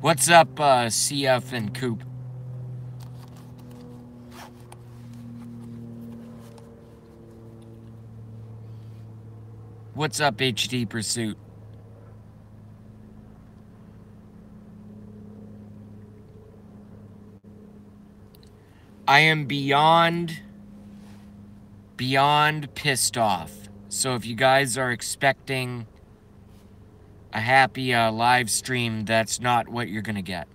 What's up, CF and Coop? What's up, HD Pursuit? I am beyond pissed off. So if you guys are expecting a happy live stream, that's not what you're gonna get.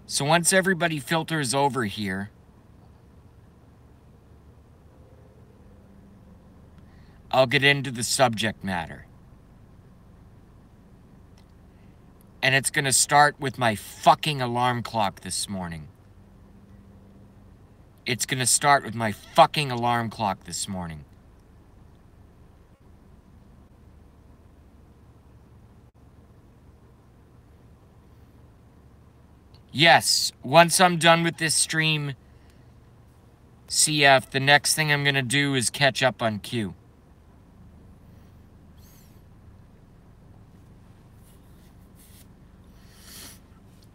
So once everybody filters over here, I'll get into the subject matter. And it's gonna start with my fucking alarm clock this morning. It's gonna start with my fucking alarm clock this morning. Yes, once I'm done with this stream, CF, the next thing I'm gonna do is catch up on Q.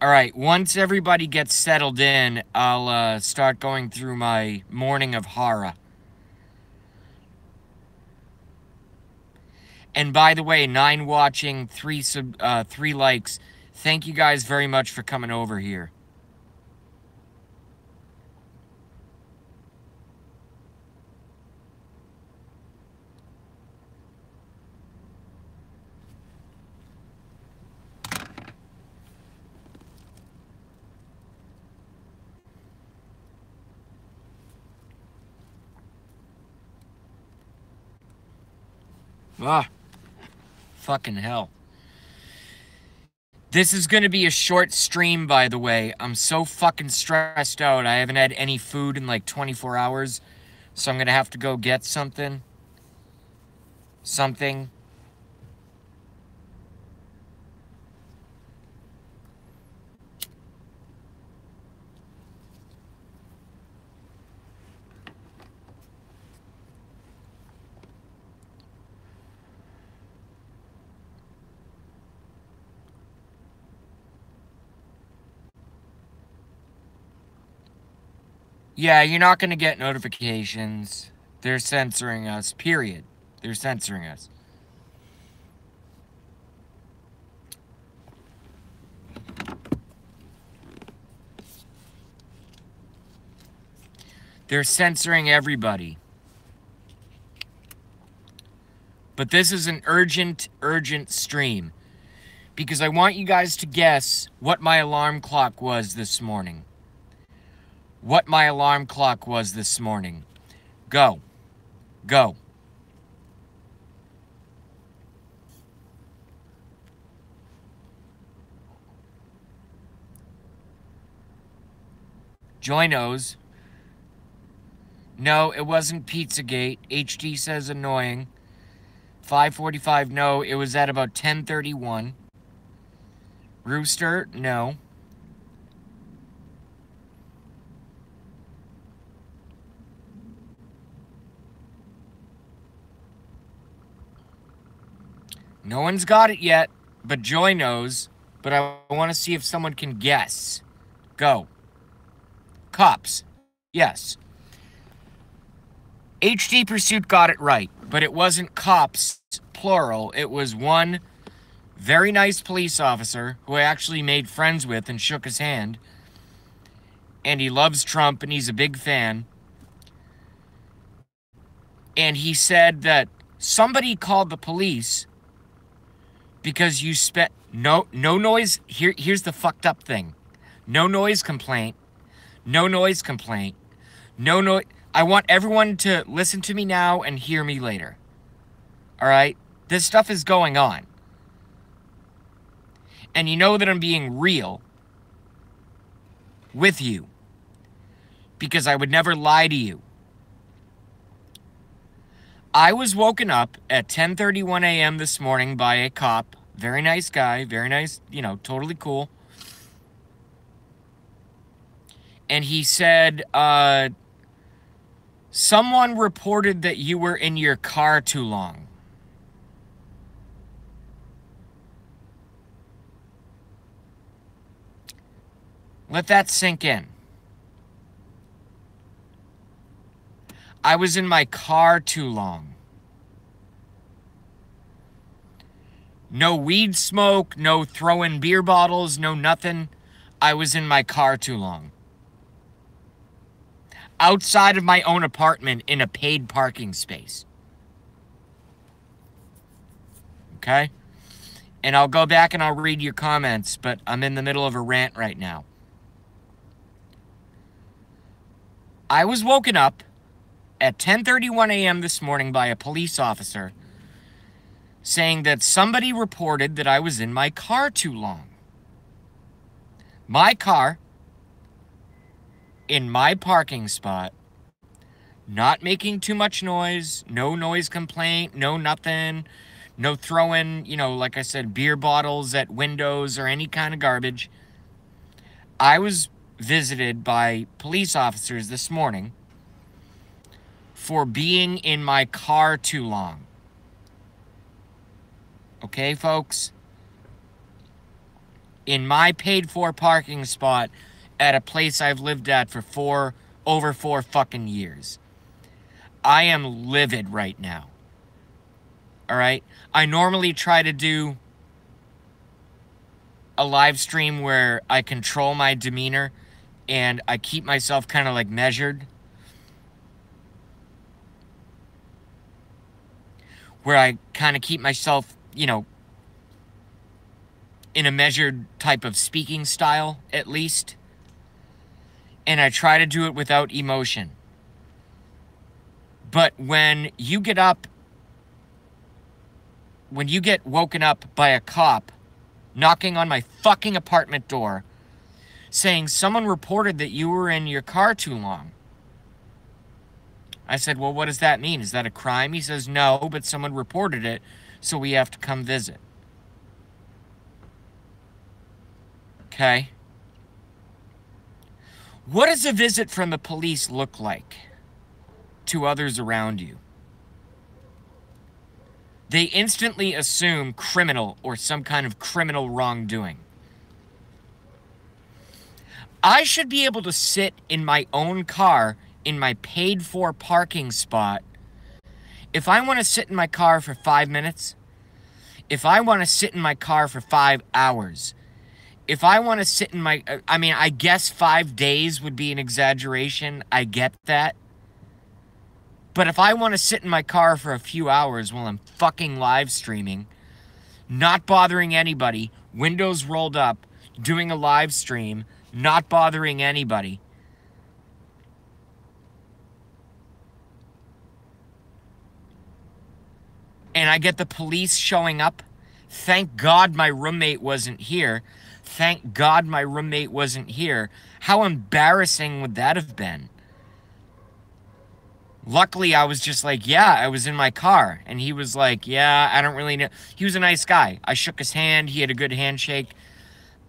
Alright, once everybody gets settled in, I'll start going through my morning of horror. And by the way, 9 watching, 3 likes. Thank you guys very much for coming over here. Ah, fucking hell. This is going to be a short stream, by the way. I'm so fucking stressed out. I haven't had any food in like 24 hours. So I'm going to have to go get something. Yeah, you're not going to get notifications. They're censoring us, period. They're censoring us. They're censoring everybody. But this is an urgent stream. Because I want you guys to guess what my alarm clock was this morning. Go. Go. Joinos. No, it wasn't Pizzagate. HD says annoying. 5:45, no, it was at about 10:31. Rooster, no. No one's got it yet, but Joy knows. But I want to see if someone can guess. Go. Cops. Yes. HD Pursuit got it right, but it wasn't cops, plural. It was one very nice police officer who I actually made friends with and shook his hand. And he loves Trump and he's a big fan. And he said that somebody called the police because you spent no noise. Here's the fucked up thing. No noise complaint. No noise complaint. No noise. I want everyone to listen to me now and hear me later. All right? This stuff is going on. And you know that I'm being real with you. Because I would never lie to you. I was woken up at 10:31 a.m. this morning by a cop. Very nice guy. Very nice, you know, totally cool. And he said, someone reported that you were in your car too long. Let that sink in. I was in my car too long. No weed smoke, no throwing beer bottles, no nothing. I was in my car too long. Outside of my own apartment in a paid parking space. Okay? And I'll go back and I'll read your comments, but I'm in the middle of a rant right now. I was woken up at 10:31 a.m. this morning by a police officer saying that somebody reported that I was in my car too long. My car, in my parking spot, not making too much noise, no noise complaint, no nothing, no throwing, like I said, beer bottles at windows or any kind of garbage. I was visited by police officers this morning for being in my car too long. Okay, folks? In my paid-for parking spot at a place I've lived at for over 4 fucking years. I am livid right now. All right? I normally try to do a live stream where I control my demeanor and I keep myself kind of like measured. Where I kind of keep myself, in a measured type of speaking style, at least. And I try to do it without emotion. But when you get woken up by a cop knocking on my fucking apartment door saying someone reported that you were in your car too long. I said, well, what does that mean? Is that a crime? He says, no, but someone reported it, so we have to come visit. Okay. What does a visit from the police look like to others around you? They instantly assume criminal or some kind of criminal wrongdoing. I should be able to sit in my own car in my paid-for parking spot. If I want to sit in my car for 5 minutes, if I want to sit in my car for 5 hours, if I want to sit in I guess 5 days would be an exaggeration. I get that. But if I want to sit in my car for a few hours while I'm fucking live streaming, not bothering anybody, windows rolled up, doing a live stream, not bothering anybody, and I get the police showing up, thank God my roommate wasn't here. Thank God my roommate wasn't here. How embarrassing would that have been? Luckily, I was just like, yeah, I was in my car. And he was like, yeah, I don't really know. He was a nice guy. I shook his hand. He had a good handshake.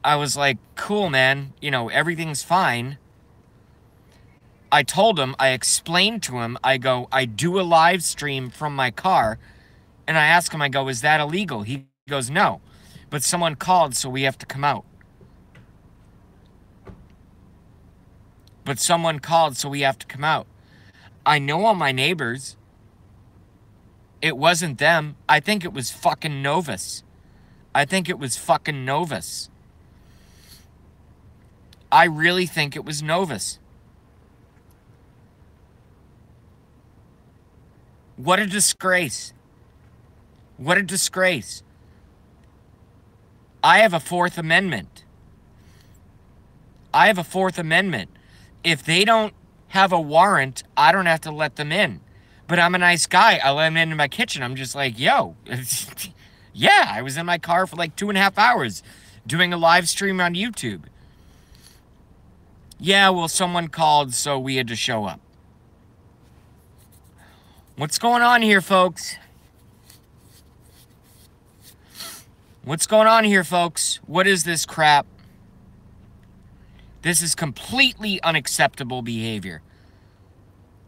I was like, cool, man. Everything's fine. I told him, I explained to him, I go, I do a live stream from my car. And I ask him, I go, is that illegal? He goes, no. But someone called, so we have to come out. But someone called, so we have to come out. I know all my neighbors. It wasn't them. I think it was fucking Novus. I really think it was Novus. What a disgrace. What a disgrace. I have a Fourth Amendment. If they don't have a warrant, I don't have to let them in. But I'm a nice guy. I let them into my kitchen. I'm just like, yo, yeah, I was in my car for like 2.5 hours doing a live stream on YouTube. Yeah, well, someone called, so we had to show up. What's going on here, folks? What's going on here, folks? What is this crap? This is completely unacceptable behavior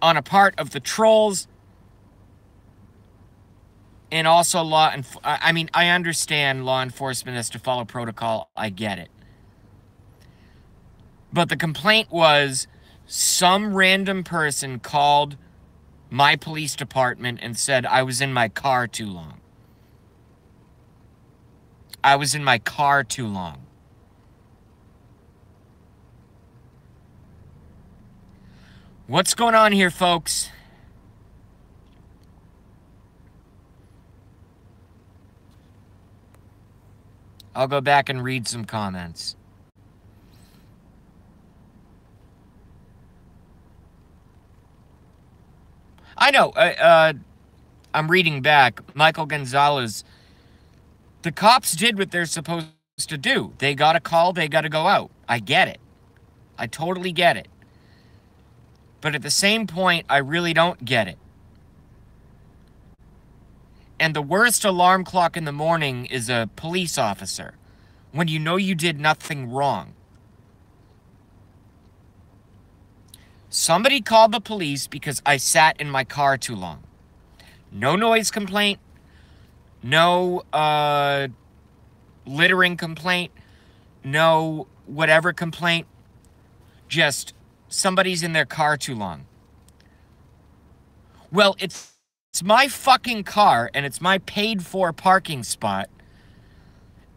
on a part of the trolls and also I understand law enforcement has to follow protocol. I get it. But the complaint was some random person called my police department and said I was in my car too long. I was in my car too long. What's going on here, folks? I'll go back and read some comments. I know, I'm reading back. Michael Gonzalez, the cops did what they're supposed to do. They got a call, they got to go out. I get it. I totally get it. But at the same point, I really don't get it. And the worst alarm clock in the morning is a police officer when you know you did nothing wrong. Somebody called the police because I sat in my car too long. No noise complaint. No littering complaint. No whatever complaint. Just somebody's in their car too long. Well, it's my fucking car and it's my paid for parking spot.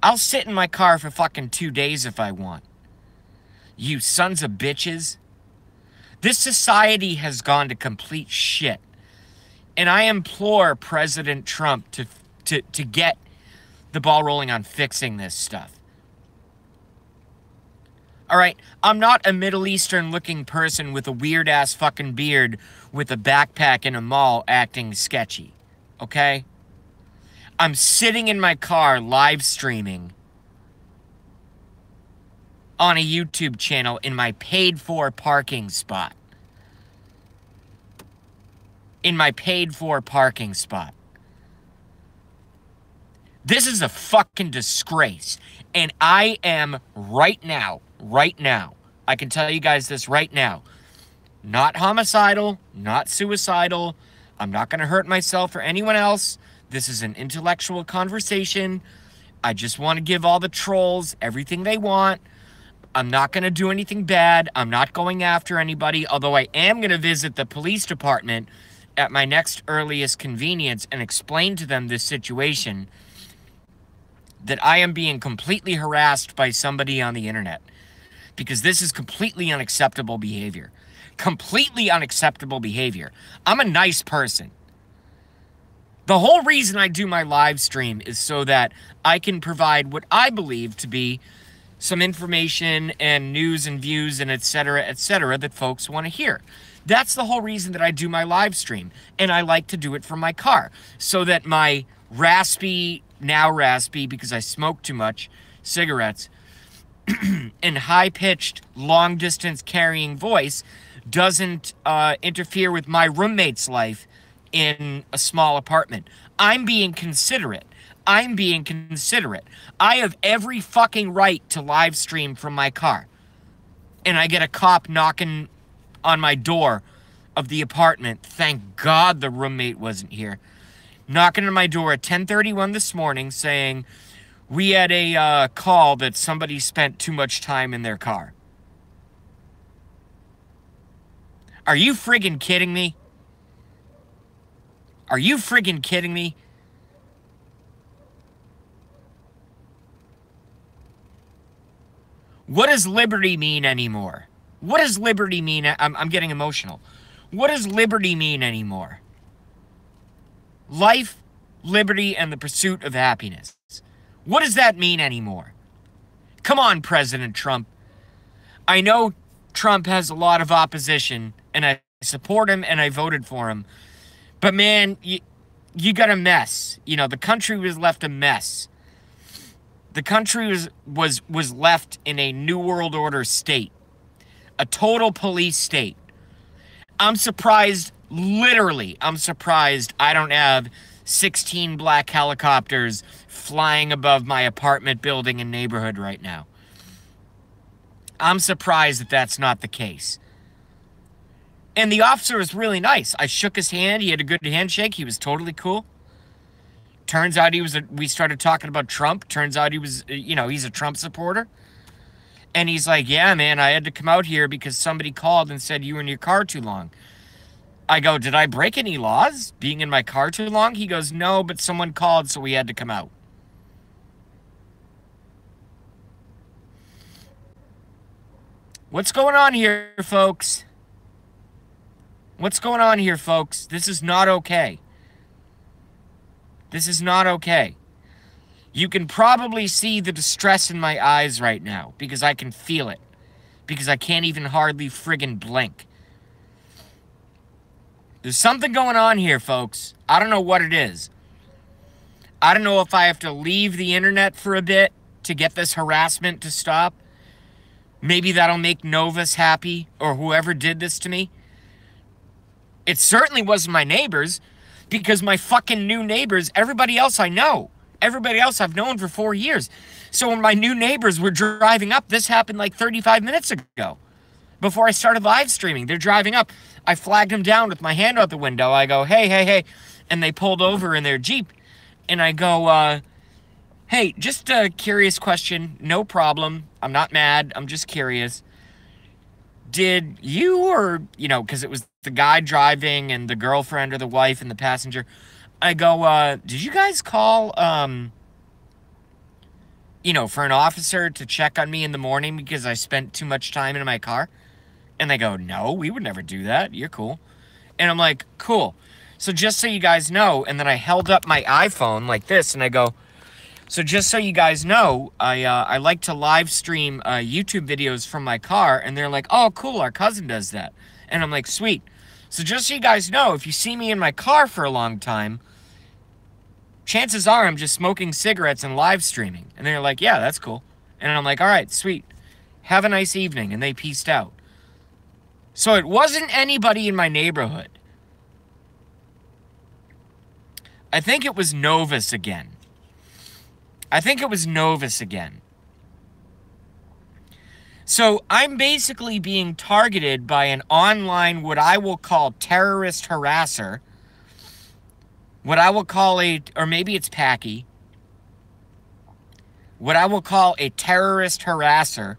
I'll sit in my car for fucking 2 days if I want. You sons of bitches. This society has gone to complete shit. And I implore President Trump to get the ball rolling on fixing this stuff. All right, I'm not a Middle Eastern looking person with a weird ass fucking beard with a backpack in a mall acting sketchy. Okay? I'm sitting in my car live streaming on a YouTube channel in my paid for parking spot. In my paid for parking spot. This is a fucking disgrace. And I am right now, I can tell you guys this right now. Not homicidal, not suicidal. I'm not going to hurt myself or anyone else. This is an intellectual conversation. I just want to give all the trolls everything they want. I'm not going to do anything bad. I'm not going after anybody, although I am going to visit the police department at my next earliest convenience and explain to them this situation, that I am being completely harassed by somebody on the internet, because this is completely unacceptable behavior. Completely unacceptable behavior. I'm a nice person. The whole reason I do my live stream is so that I can provide what I believe to be some information and news and views and et cetera, that folks want to hear. That's the whole reason that I do my live stream. And I like to do it from my car so that my raspy, now raspy because I smoke too much, cigarettes, and high-pitched, long-distance carrying voice doesn't interfere with my roommate's life in a small apartment. I'm being considerate. I'm being considerate. I have every fucking right to live stream from my car. And I get a cop knocking on my door of the apartment. Thank God the roommate wasn't here. Knocking on my door at 10:31 this morning saying, we had a call that somebody spent too much time in their car. Are you friggin' kidding me? Are you friggin' kidding me? What does liberty mean anymore? What does liberty mean? I'm getting emotional. What does liberty mean anymore? Life, liberty, and the pursuit of happiness. What does that mean anymore? Come on, President Trump. I know Trump has a lot of opposition, and I support him, and I voted for him. But man, you got a mess. You know, the country was left a mess. The country was left in a New World Order state. A total police state. I'm surprised, literally, I'm surprised I don't have 16 black helicopters flying above my apartment building and neighborhood right now. I'm surprised that that's not the case. And the officer was really nice. I shook his hand. He had a good handshake. He was totally cool. Turns out we started talking about Trump. Turns out he was, he's a Trump supporter. And he's like, yeah, man, I had to come out here because somebody called and said you were in your car too long. I go, did I break any laws being in my car too long? He goes, no, but someone called, so we had to come out. What's going on here, folks? What's going on here, folks? This is not okay. This is not okay. You can probably see the distress in my eyes right now because I can feel it. Because I can't even hardly friggin' blink. There's something going on here, folks. I don't know what it is. I don't know if I have to leave the internet for a bit to get this harassment to stop. Maybe that'll make Novus happy or whoever did this to me. It certainly wasn't my neighbors because my fucking new neighbors, everybody else I know. Everybody else I've known for 4 years. So when my new neighbors were driving up, this happened like 35 minutes ago. Before I started live streaming, they're driving up. I flagged them down with my hand out the window. I go, hey, hey, hey. And they pulled over in their Jeep. And I go, hey, just a curious question. No problem. I'm not mad. I'm just curious. Did you or, you know, because it was the guy driving and the girlfriend or the wife and the passenger. I go, did you guys call, you know, for an officer to check on me in the morning because I spent too much time in my car? And they go, no, we would never do that. You're cool. And I'm like, cool. So just so you guys know, and then I held up my iPhone like this and I go, so just so you guys know, I like to live stream YouTube videos from my car. And they're like, oh, cool, our cousin does that. And I'm like, sweet. So just so you guys know, if you see me in my car for a long time, chances are I'm just smoking cigarettes and live streaming. And they're like, yeah, that's cool. And I'm like, all right, sweet. Have a nice evening. And they peaced out. So it wasn't anybody in my neighborhood. I think it was Novus again. I think it was Novus again. So I'm basically being targeted by an online, what I will call terrorist harasser. What I will call or maybe it's Packy. What I will call a terrorist harasser.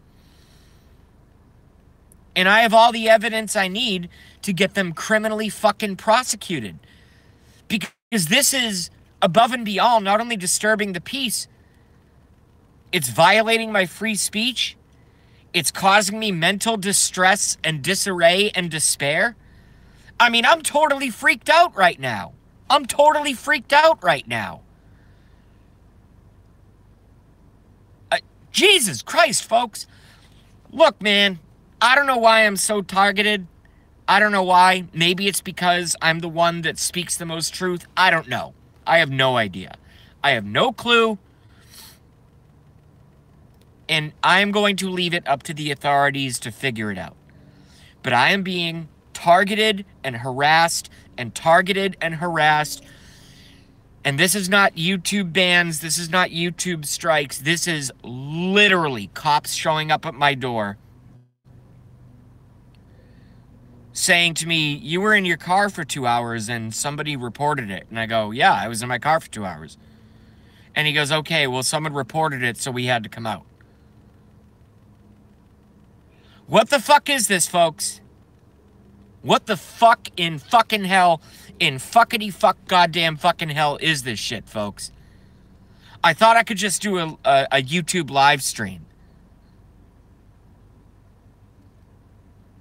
And I have all the evidence I need to get them criminally fucking prosecuted. Because this is above and beyond not only disturbing the peace, it's violating my free speech. It's causing me mental distress and disarray and despair. I mean, I'm totally freaked out right now. I'm totally freaked out right now. Jesus Christ, folks. Look, man, I don't know why I'm so targeted. I don't know why. Maybe it's because I'm the one that speaks the most truth. I don't know. I have no idea. I have no clue. And I am going to leave it up to the authorities to figure it out. But I am being targeted and harassed and targeted and harassed. And this is not YouTube bans. This is not YouTube strikes. This is literally cops showing up at my door saying to me, you were in your car for 2 hours and somebody reported it. And I go, yeah, I was in my car for 2 hours. And he goes, okay, well, someone reported it, so we had to come out. What the fuck is this, folks? What the fuck in fucking hell, in fuckity fuck goddamn fucking hell is this shit, folks? I thought I could just do a YouTube live stream.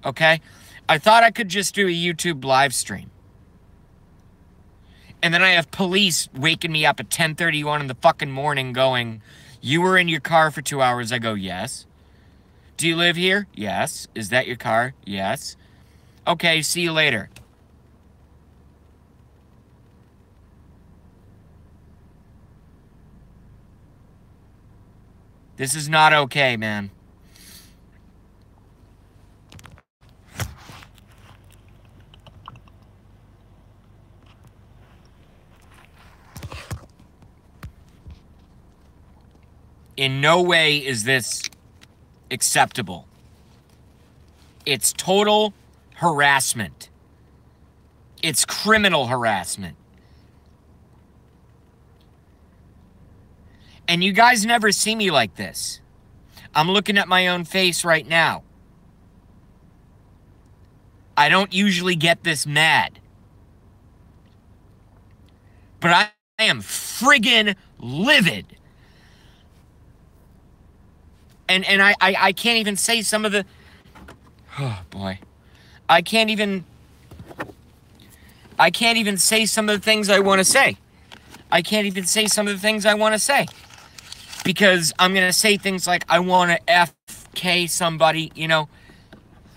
Okay? I thought I could just do a YouTube live stream. And then I have police waking me up at 10:31 in the fucking morning going, you were in your car for 2 hours. I go, yes. Do you live here? Yes. Is that your car? Yes. Okay, see you later. This is not okay, man. In no way is this acceptable. It's total harassment. It's criminal harassment. And you guys never see me like this. I'm looking at my own face right now. I don't usually get this mad. But I am friggin' livid. And I can't even say some of the... Oh, boy. I can't even say some of the things I want to say. I can't even say some of the things I want to say. Because I'm going to say things like, I want to FK somebody, you know.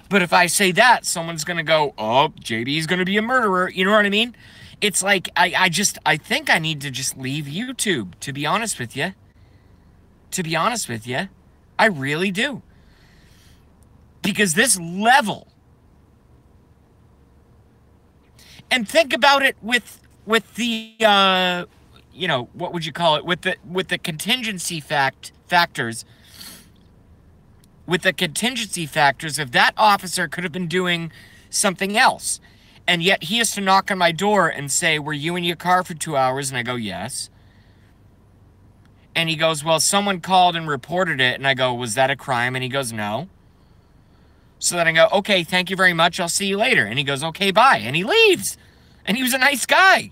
But if I say that, someone's going to go, oh, JB's going to be a murderer. You know what I mean? It's like, I think I need to just leave YouTube, to be honest with you. To be honest with you. I really do. Because this level... And think about it with the, you know, what would you call it? With the contingency factors. With the contingency factors, if that officer could have been doing something else, and yet he has to knock on my door and say, were you in your car for 2 hours? And I go, yes. And he goes, well, someone called and reported it. And I go, was that a crime? And he goes, no. So then I go, okay, thank you very much. I'll see you later. And he goes, okay, bye. And he leaves. And he was a nice guy.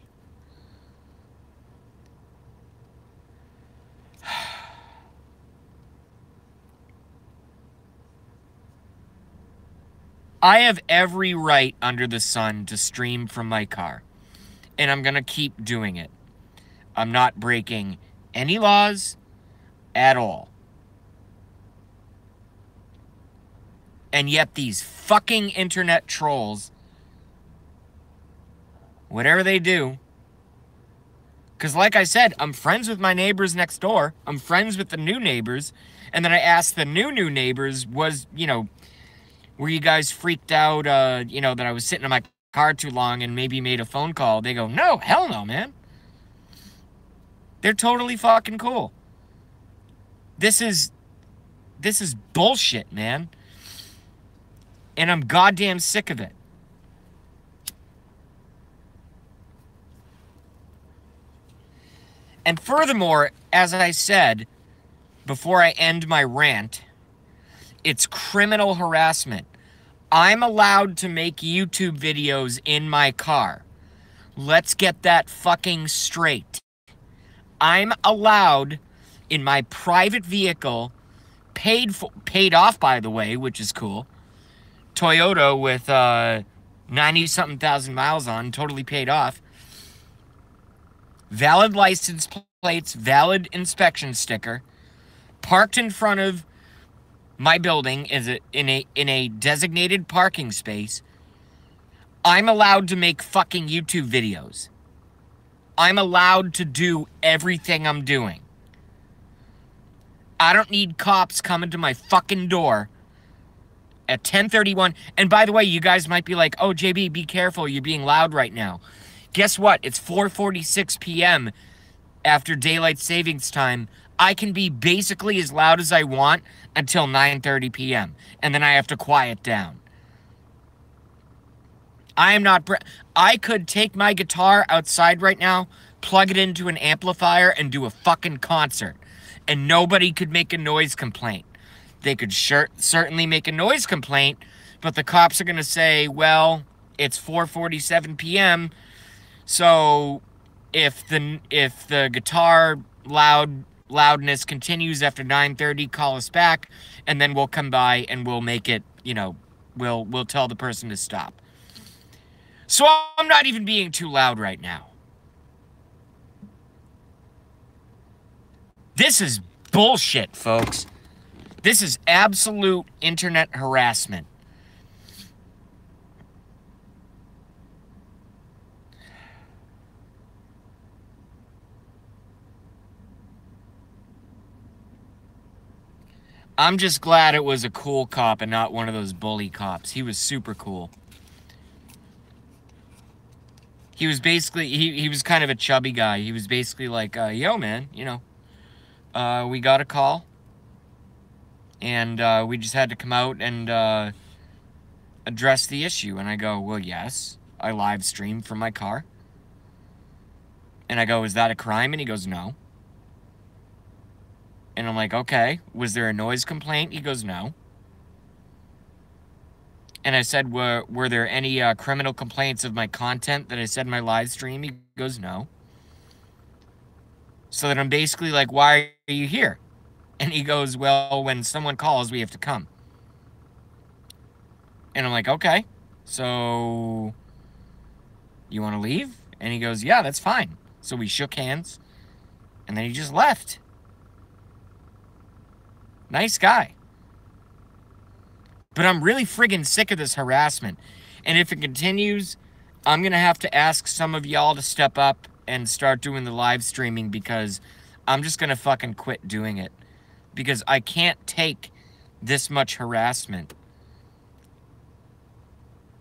I have every right under the sun to stream from my car. And I'm going to keep doing it. I'm not breaking any laws at all. And yet these fucking internet trolls, whatever they do, because like I said, I'm friends with my neighbors next door. I'm friends with the new neighbors. And then I asked the new neighbors, was, you know, were you guys freaked out, you know, that I was sitting in my car too long and maybe made a phone call? They go, no, hell no, man. They're totally fucking cool. This is bullshit, man. And I'm goddamn sick of it. And furthermore, as I said, before I end my rant, it's criminal harassment. I'm allowed to make YouTube videos in my car. Let's get that fucking straight. I'm allowed in my private vehicle, paid off, by the way, which is cool. Toyota with 90-something thousand miles on, totally paid off. Valid license plates, valid inspection sticker. Parked in front of my building in a designated parking space. I'm allowed to make fucking YouTube videos. I'm allowed to do everything I'm doing. I don't need cops coming to my fucking door at 10:31. And by the way, you guys might be like, oh, JB, be careful. You're being loud right now. Guess what? It's 4:46 p.m. after daylight savings time. I can be basically as loud as I want until 9:30 p.m. And then I have to quiet down. I am not... I could take my guitar outside right now, plug it into an amplifier, and do a fucking concert. And nobody could make a noise complaint. They could certainly make a noise complaint, but the cops are going to say, well, it's 4:47 p.m., so if the guitar loudness continues after 9:30, call us back, and then we'll come by and we'll make it, you know, we'll tell the person to stop. So I'm not even being too loud right now. This is bullshit, folks. This is absolute internet harassment. I'm just glad it was a cool cop and not one of those bully cops. He was super cool. He was basically, he was kind of a chubby guy. He was basically like, yo, man, you know, we got a call. And we just had to come out and address the issue. And I go, well, yes, I live streamed from my car. And I go, is that a crime? And he goes, no. And I'm like, okay, was there a noise complaint? He goes, no. And I said, were there any criminal complaints of my content that I said in my live stream? He goes, no. So then I'm basically like, why are you here? And he goes, well, when someone calls, we have to come. And I'm like, okay, so you want to leave? And he goes, yeah, that's fine. So we shook hands, and then he just left. Nice guy. But I'm really friggin' sick of this harassment. And if it continues, I'm going to have to ask some of y'all to step up and start doing the live streaming, because I'm just going to fucking quit doing it. Because I can't take this much harassment.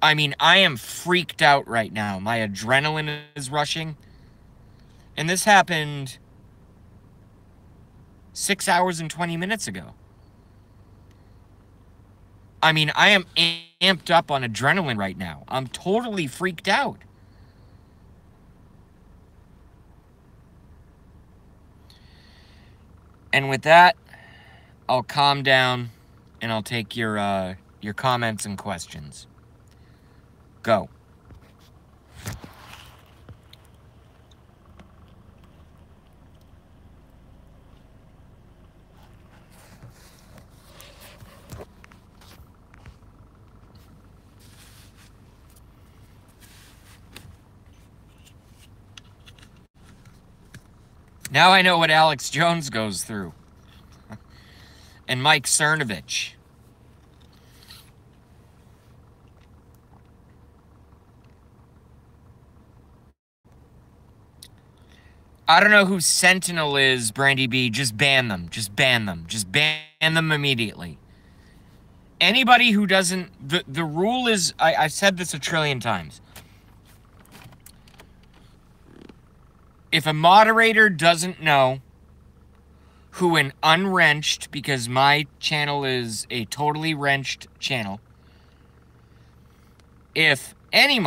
I mean, I am freaked out right now. My adrenaline is rushing. And this happened 6 hours and 20 minutes ago. I mean, I am amped up on adrenaline right now. I'm totally freaked out. And with that, I'll calm down and I'll take your comments and questions. Go. Now I know what Alex Jones goes through. And Mike Cernovich. I don't know who Sentinel is, Brandy B. Just ban them. Just ban them. Just ban them immediately. Anybody who doesn't... The rule is... I've said this a trillion times. If a moderator doesn't know who an unwrenched, because my channel is a totally wrenched channel, if any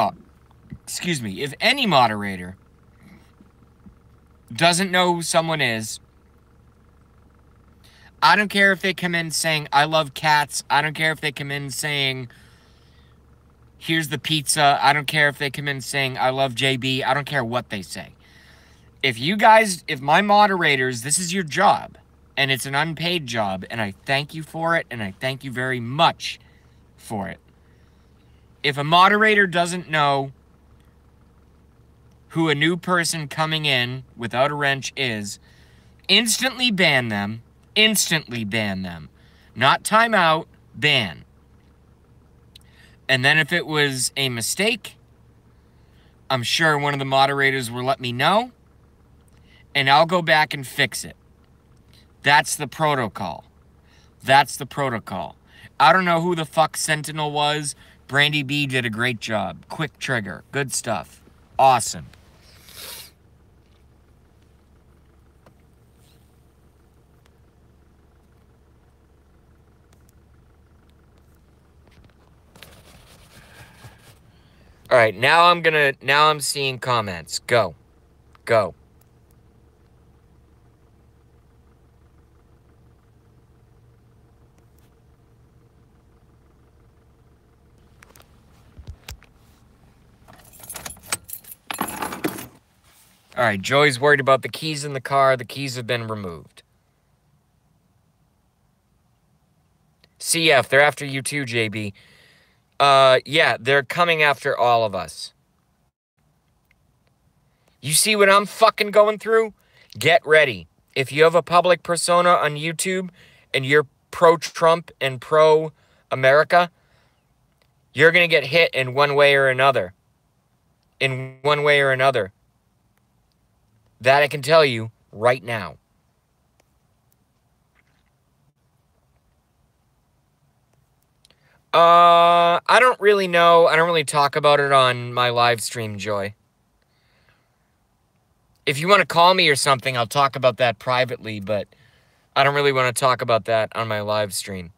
moderator doesn't know who someone is, I don't care if they come in saying, I love cats. I don't care if they come in saying, here's the pizza. I don't care if they come in saying, I love JB. I don't care what they say. If my moderators, this is your job, and it's an unpaid job, and I thank you for it, and I thank you very much for it. If a moderator doesn't know who a new person coming in without a wrench is, instantly ban them. Instantly ban them. Not timeout, ban. And then if it was a mistake, I'm sure one of the moderators will let me know, and I'll go back and fix it. That's the protocol. That's the protocol. I don't know who the fuck Sentinel was. Brandy B did a great job. Quick trigger. Good stuff. Awesome. All right, now I'm seeing comments. Go. Go. All right, Joey's worried about the keys in the car. The keys have been removed. CF, they're after you too, JB. Yeah, they're coming after all of us. You see what I'm fucking going through? Get ready. If you have a public persona on YouTube and you're pro-Trump and pro-America, you're going to get hit in one way or another. In one way or another. That I can tell you right now. I don't really know. I don't really talk about it on my live stream, Joy. If you want to call me or something, I'll talk about that privately, but I don't really want to talk about that on my live stream.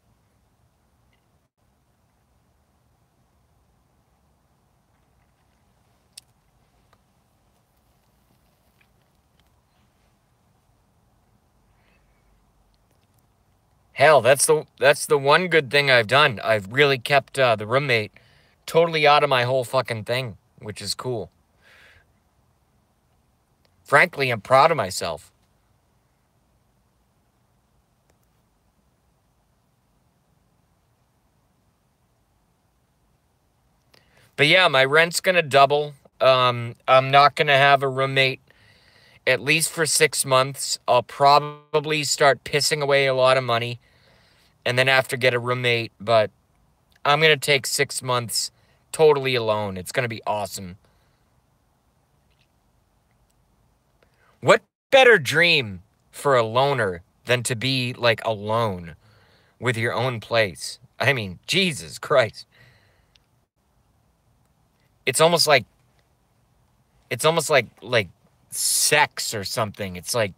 Hell, that's the one good thing I've done. I've really kept the roommate totally out of my whole fucking thing, which is cool. Frankly, I'm proud of myself. But yeah, my rent's gonna double. I'm not gonna have a roommate at least for 6 months. I'll probably start pissing away a lot of money and then have to get a roommate, but I'm gonna take 6 months totally alone. It's gonna be awesome. What better dream for a loner than to be like alone with your own place? I mean, Jesus Christ. It's almost like like sex or something. It's like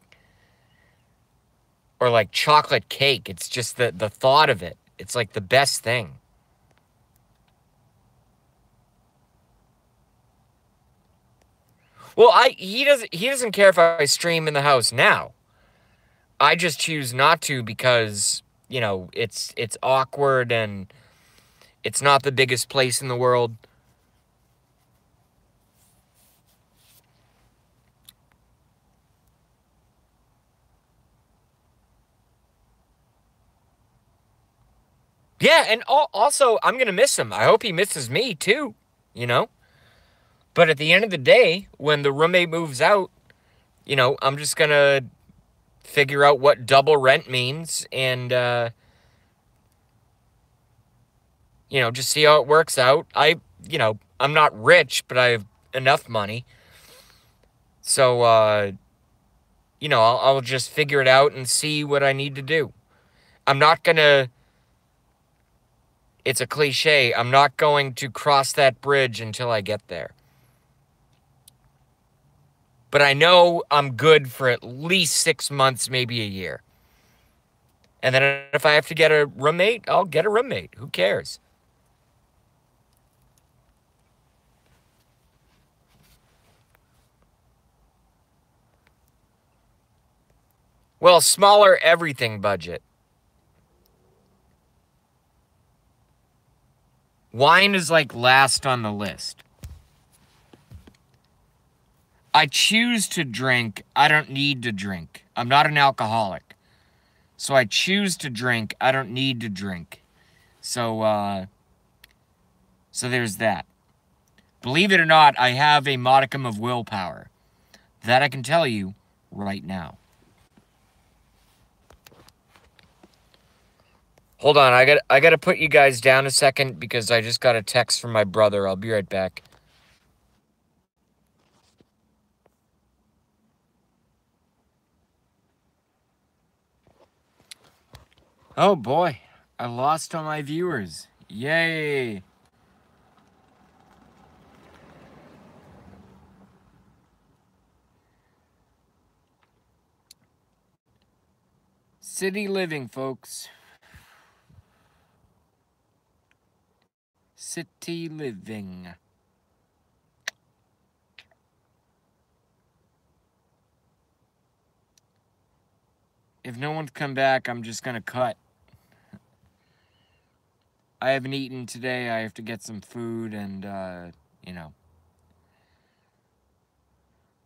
or like chocolate cake. It's just the thought of it. It's like the best thing. Well, he doesn't care if I stream in the house now. I just choose not to because, it's awkward and it's not the biggest place in the world. Yeah, and also I'm going to miss him. I hope he misses me too, you know? But at the end of the day, when the roommate moves out, I'm just going to figure out what double rent means and just see how it works out. I'm not rich, but I have enough money. So I'll just figure it out and see what I need to do. I'm not going to It's a cliche. I'm not going to cross that bridge until I get there. But I know I'm good for at least 6 months, maybe a year. And then if I have to get a roommate, I'll get a roommate. Who cares? Well, smaller everything budget. Wine is like last on the list. I choose to drink. I don't need to drink. I'm not an alcoholic. So I choose to drink. I don't need to drink. So there's that. Believe it or not, I have a modicum of willpower. That I can tell you right now. Hold on, I got to put you guys down a second because I just got a text from my brother. I'll be right back. Oh boy, I lost all my viewers. Yay. City living, folks. City living. If no one's come back, I'm just gonna cut. I haven't eaten today. I have to get some food and,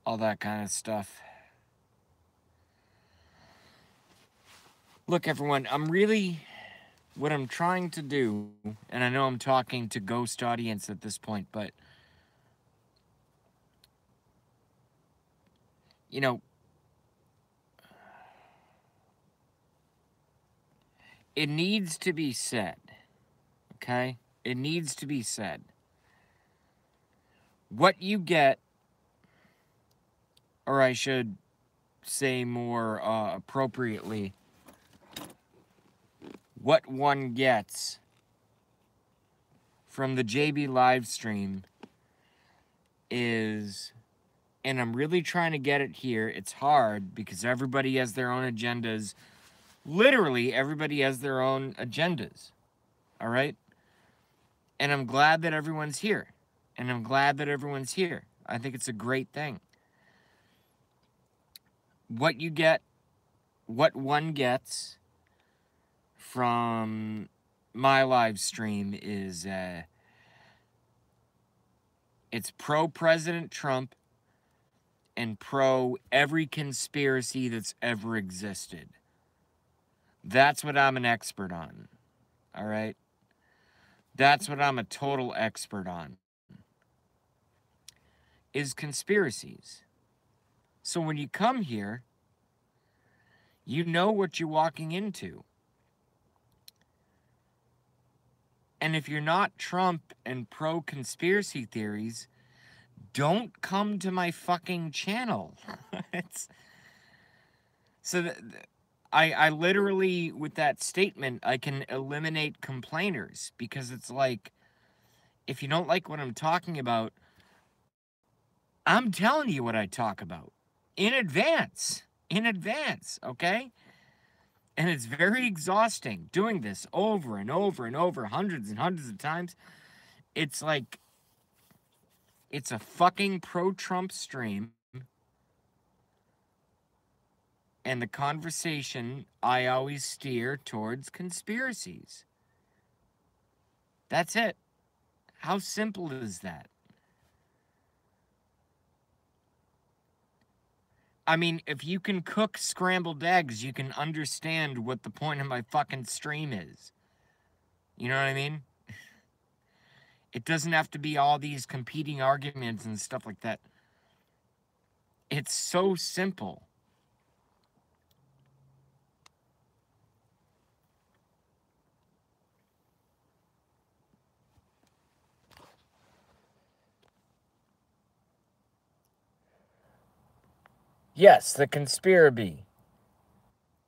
all that kind of stuff. Look, everyone, what I'm trying to do, and I know I'm talking to ghost audience at this point, but, it needs to be said, okay? It needs to be said. What you get, or I should say more appropriately, what one gets from the JB live stream is, and I'm really trying to get it here, it's hard because everybody has their own agendas. Literally, everybody has their own agendas, all right? And I'm glad that everyone's here. And I'm glad that everyone's here. I think it's a great thing. What you get, what one gets, from my live stream is it's pro-President Trump and pro every conspiracy that's ever existed. That's what I'm an expert on. All right? That's what I'm a total expert on. Is conspiracies. So when you come here, you know what you're walking into. And if you're not Trump and pro-conspiracy theories, don't come to my fucking channel. I literally, with that statement, I can eliminate complainers, because it's like, if you don't like what I'm talking about, I'm telling you what I talk about in advance, okay? And it's very exhausting doing this over and over and over, hundreds and hundreds of times. It's like, it's a fucking pro-Trump stream. And the conversation, I always steer towards conspiracies. That's it. How simple is that? I mean, if you can cook scrambled eggs, you can understand what the point of my fucking stream is. You know what I mean? It doesn't have to be all these competing arguments and stuff like that. It's so simple. Yes, the conspiracy.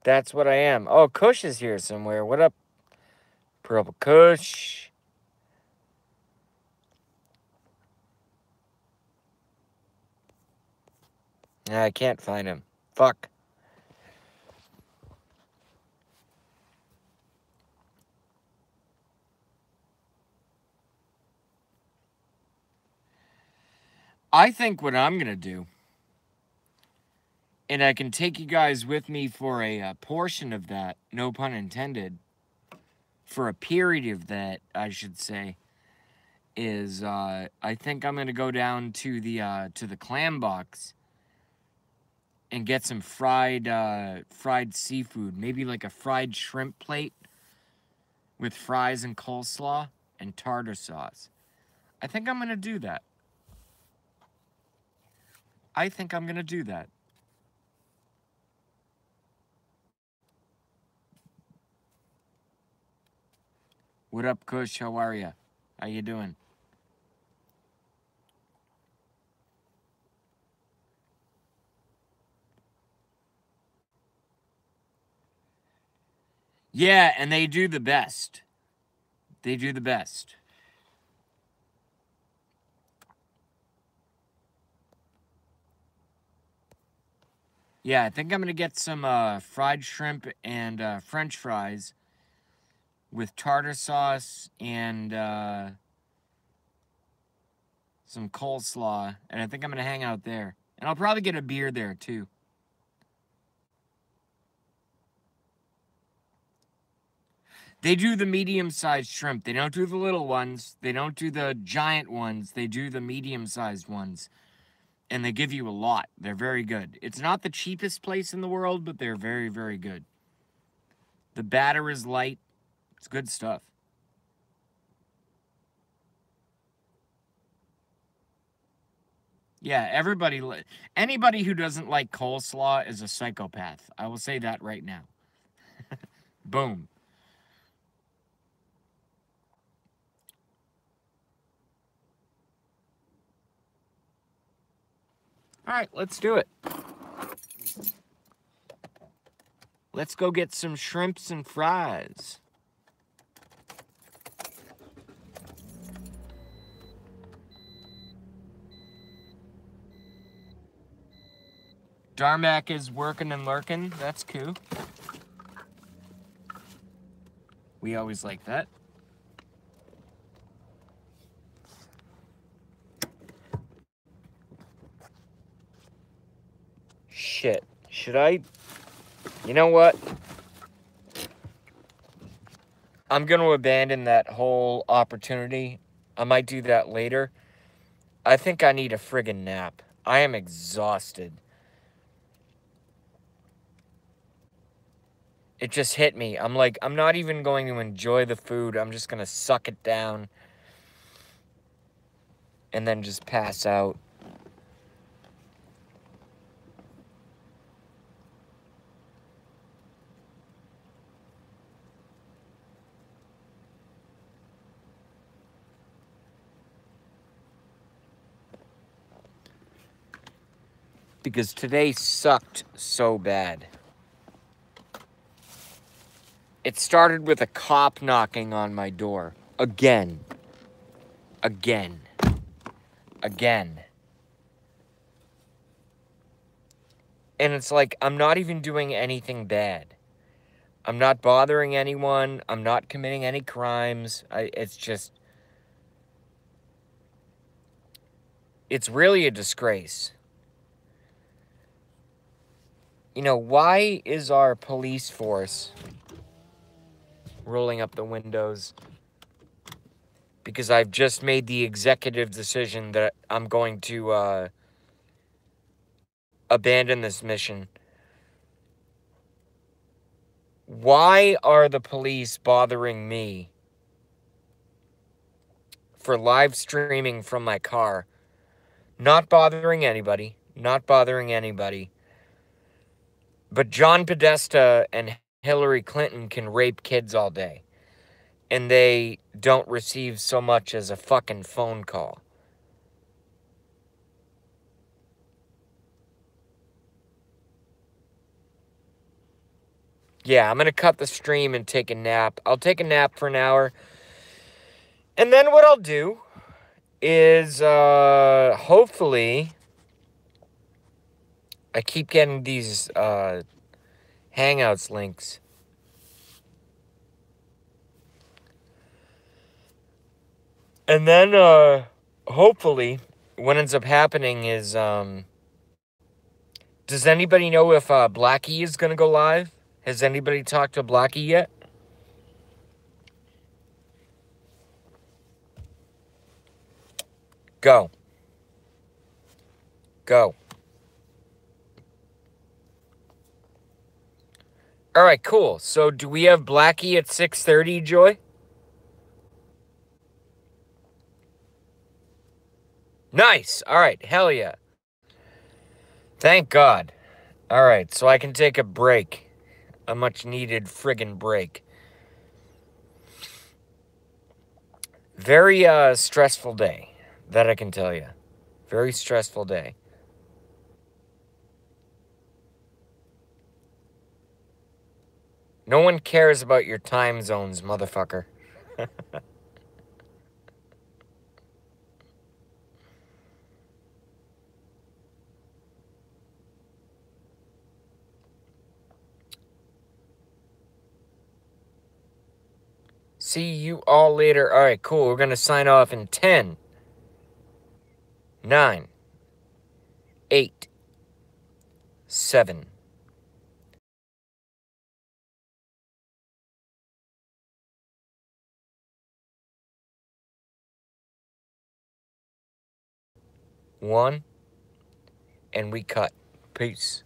That's what I am. Oh, Kush is here somewhere. What up, Purple Kush? I can't find him. Fuck. I think what I'm going to do, and I can take you guys with me for a portion of that, no pun intended, for a period of that, I should say, is I think I'm going to go down to the clam box and get some fried seafood, maybe like a fried shrimp plate with fries and coleslaw and tartar sauce. I think I'm going to do that. I think I'm going to do that. What up, Kush? How are you? How you doing? Yeah, and they do the best. They do the best. Yeah, I think I'm going to get some fried shrimp and French fries with tartar sauce and some coleslaw. And I think I'm going to hang out there. And I'll probably get a beer there, too. They do the medium-sized shrimp. They don't do the little ones. They don't do the giant ones. They do the medium-sized ones. And they give you a lot. They're very good. It's not the cheapest place in the world, but they're very, very good. The batter is light. It's good stuff. Yeah, anybody who doesn't like coleslaw is a psychopath. I will say that right now. Boom. All right, let's do it. Let's go get some shrimps and fries. Darmac is working and lurking. That's cool. We always like that. Shit. Should I? You know what? I'm going to abandon that whole opportunity. I might do that later. I think I need a friggin' nap. I am exhausted. It just hit me. I'm like, I'm not even going to enjoy the food. I'm just going to suck it down and then just pass out. Because today sucked so bad. It started with a cop knocking on my door. Again. Again. Again. And it's like, I'm not even doing anything bad. I'm not bothering anyone. I'm not committing any crimes. It's just... It's really a disgrace. You know, why is our police force rolling up the windows? Because I've just made the executive decision that I'm going to abandon this mission. Why are the police bothering me for live streaming from my car? Not bothering anybody. Not bothering anybody. But John Podesta and Hillary Clinton can rape kids all day. And they don't receive so much as a fucking phone call. Yeah, I'm going to cut the stream and take a nap. I'll take a nap for an hour. And then what I'll do is, hopefully, I keep getting these, Hangouts links. And then, hopefully, what ends up happening is, does anybody know if, Blackie is going to go live? Has anybody talked to Blackie yet? Go. Go. All right, cool. So do we have Blackie at 6:30, Joy? Nice. All right, hell yeah. Thank God. All right, so I can take a break. A much needed friggin' break. Very stressful day, that I can tell you. Very stressful day. No one cares about your time zones, motherfucker. See you all later. All right, cool. We're going to sign off in 10, 9, 8, 7. One, and we cut. Peace.